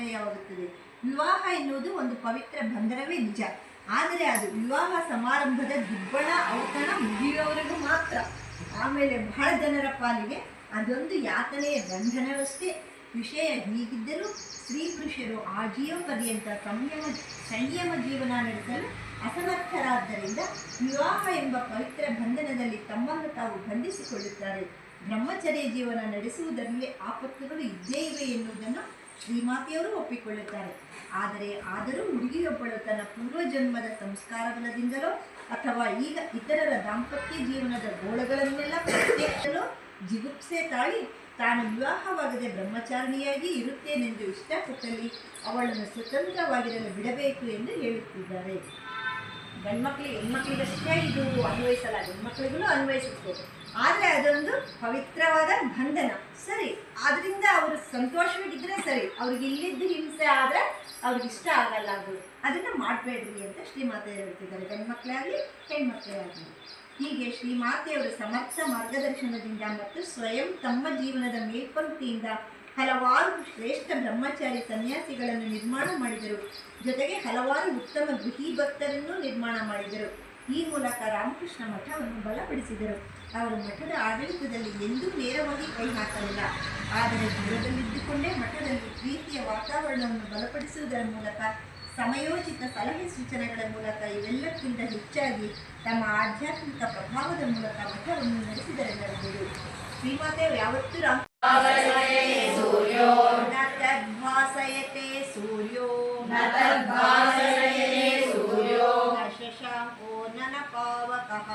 ಅನ್ವಯವಾಗುತ್ತದೆ. ವಿವಾಹ ಎನ್ನುವುದು ಒಂದು ಪವಿತ್ರ ಬಂಧನವೇ ನಿಜ, ಆದರೆ ಅದು ವಿವಾಹ ಸಮಾರಂಭದ ದಿಬ್ಬಣ ಔತಣ ಮುಗಿಯುವವರೆಗೂ ಮಾತ್ರ. ಆಮೇಲೆ ಬಹಳ ಜನರ ಪಾಲಿಗೆ ಅದೊಂದು ಯಾತನೆಯ ಬಂಧನವಷ್ಟೇ. ವಿಷಯ ಹೀಗಿದ್ದರೂ ಸ್ತ್ರೀ ಪುರುಷರು ಆಜೀವ ಪರ್ಯಂತ ಸಂಯಮ ಜೀವನ ನಡೆಸಲು ಅಸಮರ್ಥರಾದ್ದರಿಂದ ವಿವಾಹ ಎಂಬ ಪವಿತ್ರ ಬಂಧನದಲ್ಲಿ ತಮ್ಮನ್ನು ತಾವು ಬಂಧಿಸಿಕೊಳ್ಳುತ್ತಾರೆ. ಬ್ರಹ್ಮಚರ್ಯ ಜೀವನ ನಡೆಸುವುದರಲ್ಲಿ ಆಪತ್ತುಗಳು ಇದ್ದೇ ಇವೆ ಎನ್ನುವುದನ್ನು ಶ್ರೀಮಾತೆಯವರು ಒಪ್ಪಿಕೊಳ್ಳುತ್ತಾರೆ. ಆದರೂ ಹುಡುಗಿಯೊಬ್ಬಳು ತನ್ನ ಪೂರ್ವಜನ್ಮದ ಸಂಸ್ಕಾರ ಬಲದಿಂದಲೋ ಅಥವಾ ಈಗ ಇತರರ ದಾಂಪತ್ಯ ಜೀವನದ ಗೋಳಗಳನ್ನೆಲ್ಲ ಪ್ರತ್ಯೇಕಿಸಲು ಜಿಗುಪ್ಸೆ ತಾಳಿ ತಾನು ವಿವಾಹವಾಗದೆ ಬ್ರಹ್ಮಚಾರಿಣಿಯಾಗಿ ಇರುತ್ತೇನೆಂದು ಇಷ್ಟಪಟ್ಟಲ್ಲಿ ಅವಳನ್ನು ಸ್ವತಂತ್ರವಾಗಿರಲು ಬಿಡಬೇಕು ಎಂದು ಹೇಳುತ್ತಿದ್ದಾರೆ. ಗಂಡ್ಮಕ್ಳಿಗೆ ಹೆಣ್ಮಕ್ಳಿಗಷ್ಟೇ ಇದು ಅನ್ವಯಿಸಲ್ಲ, ಹೆಣ್ಮಕ್ಳಿಗೂ ಅನ್ವಯಿಸುತ್ತದೆ. ಆದರೆ ಅದೊಂದು ಪವಿತ್ರವಾದ ಬಂಧನ. ಸರಿ, ಆದ್ರಿಂದ ಅವರು ಸಂತೋಷವಾಗಿದ್ದರೆ ಸರಿ, ಅವ್ರಿಗೆ ಇಲ್ಲಿದ್ದು ಹಿಂಸೆ ಆದರೆ ಅವ್ರಿಗೆ ಇಷ್ಟ ಆಗಲ್ಲ, ಅದನ್ನು ಮಾಡಬೇಡ್ರಿ ಅಂತ ಶ್ರೀಮಾತೆ ಹೇಳ್ತಿದ್ದಾರೆ, ಗಂಡ್ಮಕ್ಳೇ ಆಗಲಿ ಹೆಣ್ಮಕ್ಳೇ ಆಗಲಿ. ಹೀಗೆ ಶ್ರೀಮಾತೆಯವರು ಸಮರ್ಥ ಮಾರ್ಗದರ್ಶನದಿಂದ ಮತ್ತು ಸ್ವಯಂ ತಮ್ಮ ಜೀವನದ ಮೇಲ್ಪಂಕ್ತಿಯಿಂದ ಹಲವಾರು ಶ್ರೇಷ್ಠ ಬ್ರಹ್ಮಚಾರಿ ಸನ್ಯಾಸಿಗಳನ್ನು ನಿರ್ಮಾಣ ಮಾಡಿದರು. ಜೊತೆಗೆ ಹಲವಾರು ಉತ್ತಮ ಗೃಹಿ ಭಕ್ತರನ್ನು ನಿರ್ಮಾಣ ಮಾಡಿದರು. ಈ ಮೂಲಕ ರಾಮಕೃಷ್ಣ ಮಠವನ್ನು ಬಲಪಡಿಸಿದರು. ಅವರು ಮಠದ ಆಡಳಿತದಲ್ಲಿ ಎಂದೂ ನೇರವಾಗಿ ಕೈ ಹಾಕಲಿಲ್ಲ, ಆದರೆ ದೂರದಲ್ಲಿದ್ದುಕೊಂಡೇ ಮಠದಲ್ಲಿ ಪ್ರೀತಿಯ ವಾತಾವರಣವನ್ನು ಬಲಪಡಿಸುವುದರ ಮೂಲಕ, ಸಮಯೋಚಿತ ಸಲಹೆ ಸೂಚನೆಗಳ ಮೂಲಕ, ಇವೆಲ್ಲಕ್ಕಿಂತ ಹೆಚ್ಚಾಗಿ ತಮ್ಮ ಆಧ್ಯಾತ್ಮಿಕ ಪ್ರಭಾವದ ಮೂಲಕ ಮಠವನ್ನು ನಡೆಸಿದರೆನ್ನಬಹುದು. ಶ್ರೀಮಾತೆಯವರು ಯಾವತ್ತೂ ಸೂರ್ಯೋ ಶಶಾಂಕೋ ನನ ಪಾವಕಃ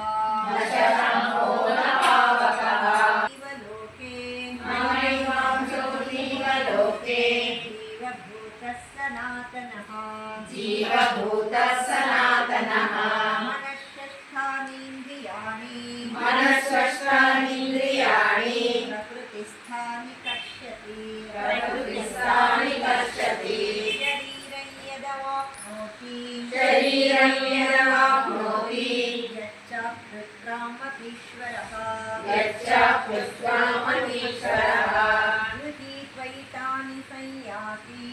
जीवभूतः सनातनः मनःषष्ठानीन्द्रियाणि प्रकृतिस्थानि कष्यति शरीरं यदवाप्नोति यच्चाप्युत्क्रामतीश्वरः गृहीत्वैतानि संयाति